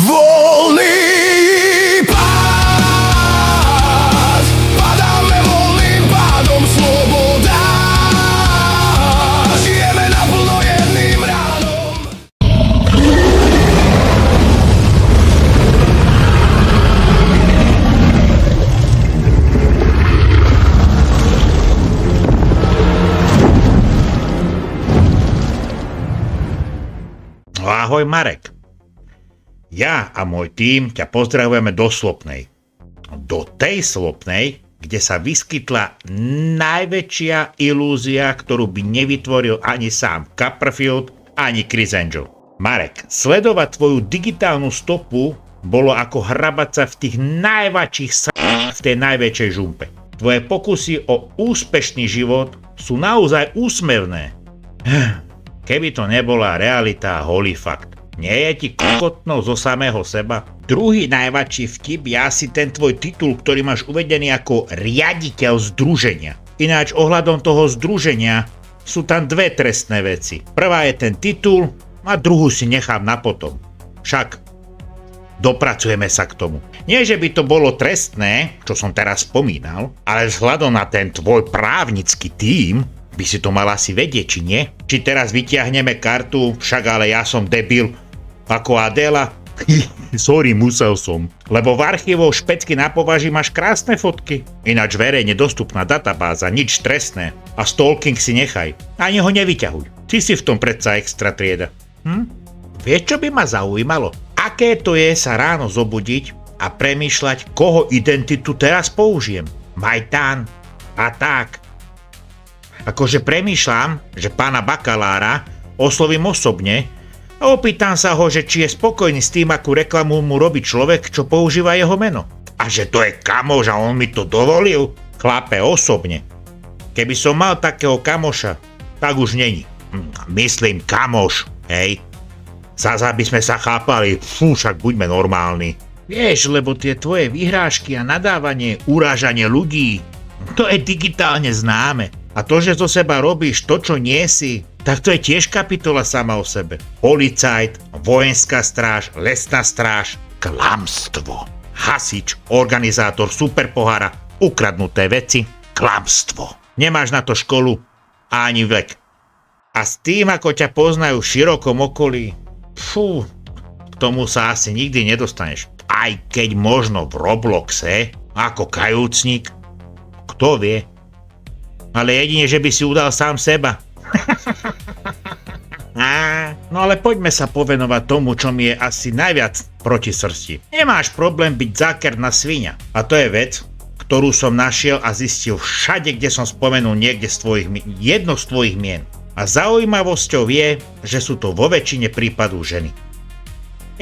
Voľný pád, padáme voľným pádom, sloboda. Žijeme naplno jedným ránom. Ahoj Marek. Ja a môj tím ťa pozdravujeme do Slopnej. Do tej Slopnej, kde sa vyskytla najväčšia ilúzia, ktorú by nevytvoril ani sám Copperfield, ani Chris Angel. Marek, sledovať tvoju digitálnu stopu bolo ako hrabať sa v tých najväčších v tej najväčšej žumpe. Tvoje pokusy o úspešný život sú naozaj úsmevné. Keby to nebola realita a holý fakt. Nie je ti kokotno zo samého seba? Druhý najväčší vtip je asi ten tvoj titul, ktorý máš uvedený ako riaditeľ združenia. Ináč ohľadom toho združenia sú tam dve trestné veci. Prvá je ten titul a druhú si nechám na potom. Však dopracujeme sa k tomu. Nie, že by to bolo trestné, čo som teraz spomínal, ale vzhľadom na ten tvoj právnický tím, by si to mal asi vedieť, či nie? Či teraz vytiahneme kartu, však ale ja som debil, ako Adela? Sorry, musel som. Lebo v archívoch špecky na považí máš krásne fotky. Ináč verejne dostupná databáza, nič trestné. A stalking si nechaj. Ani ho nevyťahuj. Ty si v tom predsa extra trieda. Vieš, čo by ma zaujímalo? Aké to je sa ráno zobudiť a premýšľať, koho identitu teraz použijem? Majtán a tak. Akože premýšľam, že pána bakalára oslovím osobne a opýtam sa ho, že či je spokojný s tým, akú reklamu mu robí človek, čo používa jeho meno. A že to je kamoš a on mi to dovolil? Chlape, osobne. Keby som mal takého kamoša, tak už není. Myslím kamoš, hej. Zasa by sme sa chápali, však buďme normálni. Vieš, lebo tie tvoje vyhrážky a nadávanie, urážanie ľudí, to je digitálne známe. A to, že zo seba robíš to, čo nie si, tak to je tiež kapitola sama o sebe. Policajt, vojenská stráž, lesná stráž, klamstvo. Hasič, organizátor superpohára, ukradnuté veci, klamstvo. Nemáš na to školu a ani vek. A s tým, ako ťa poznajú v širokom okolí, k tomu sa asi nikdy nedostaneš. Aj keď možno v Robloxe, ako kajúcnik, kto vie. Ale jedine, že by si udal sám seba. No ale poďme sa povenovať tomu, čo mi je asi najviac proti srsti. Nemáš problém byť zákerná sviňa. A to je vec, ktorú som našiel a zistil všade, kde som spomenul niekde jedno z tvojich mien. A zaujímavosťou je, že sú to vo väčšine prípadov ženy.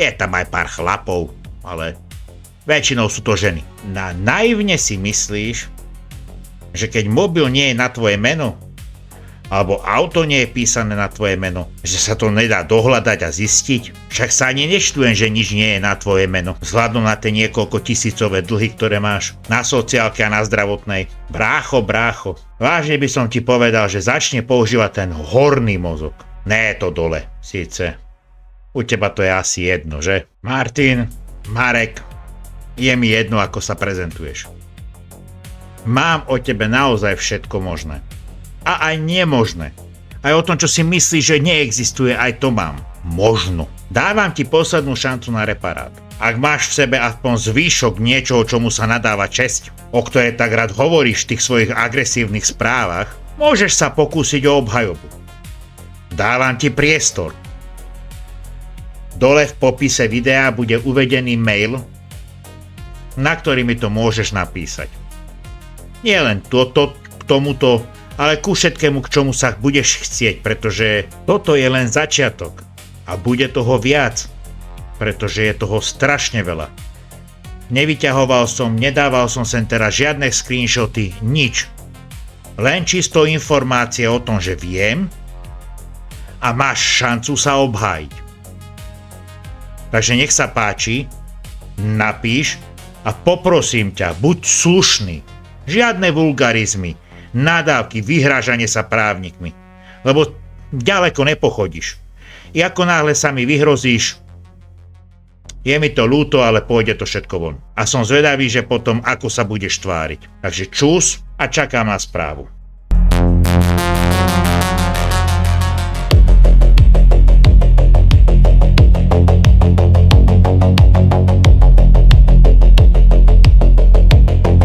Je tam aj pár chlapov, ale väčšinou sú to ženy. Naivne si myslíš, že keď mobil nie je na tvoje meno, alebo auto nie je písané na tvoje meno, že sa to nedá dohľadať a zistiť. Však sa ani neštujem, že nič nie je na tvoje meno, vzhľadom na tie niekoľko tisícové dlhy, ktoré máš na sociálke a na zdravotnej. Brácho, vážne by som ti povedal, že začne používať ten horný mozog. Ne to dole, síce. U teba to je asi jedno, že? Martin, Marek, je mi jedno, ako sa prezentuješ. Mám o tebe naozaj všetko možné. A aj nemožné. Aj o tom, čo si myslíš, že neexistuje, aj to mám. Možno. Dávam ti poslednú šancu na reparát. Ak máš v sebe aspoň zvýšok niečoho, čomu sa nadáva česť, o ktorej tak rád hovoríš v tých svojich agresívnych správach, môžeš sa pokúsiť o obhajobu. Dávam ti priestor. Dole v popise videa bude uvedený mail, na ktorý mi to môžeš napísať. Nie len k tomuto, ale ku všetkému, k čomu sa budeš chcieť, pretože toto je len začiatok. A bude toho viac, pretože je toho strašne veľa. Nedával som sem teraz žiadne screenshoty, nič. Len čisto informácie o tom, že viem a máš šancu sa obhájiť. Takže nech sa páči, napíš a poprosím ťa, buď slušný. Žiadne vulgarizmy, nadávky, vyhrážanie sa právnikmi, lebo ďaleko nepochodíš. I ako náhle sa mi vyhrozíš, Je mi to ľúto, ale pôjde to všetko von. A som zvedavý, že potom ako sa budeš tváriť. Takže čus a čakám na správu.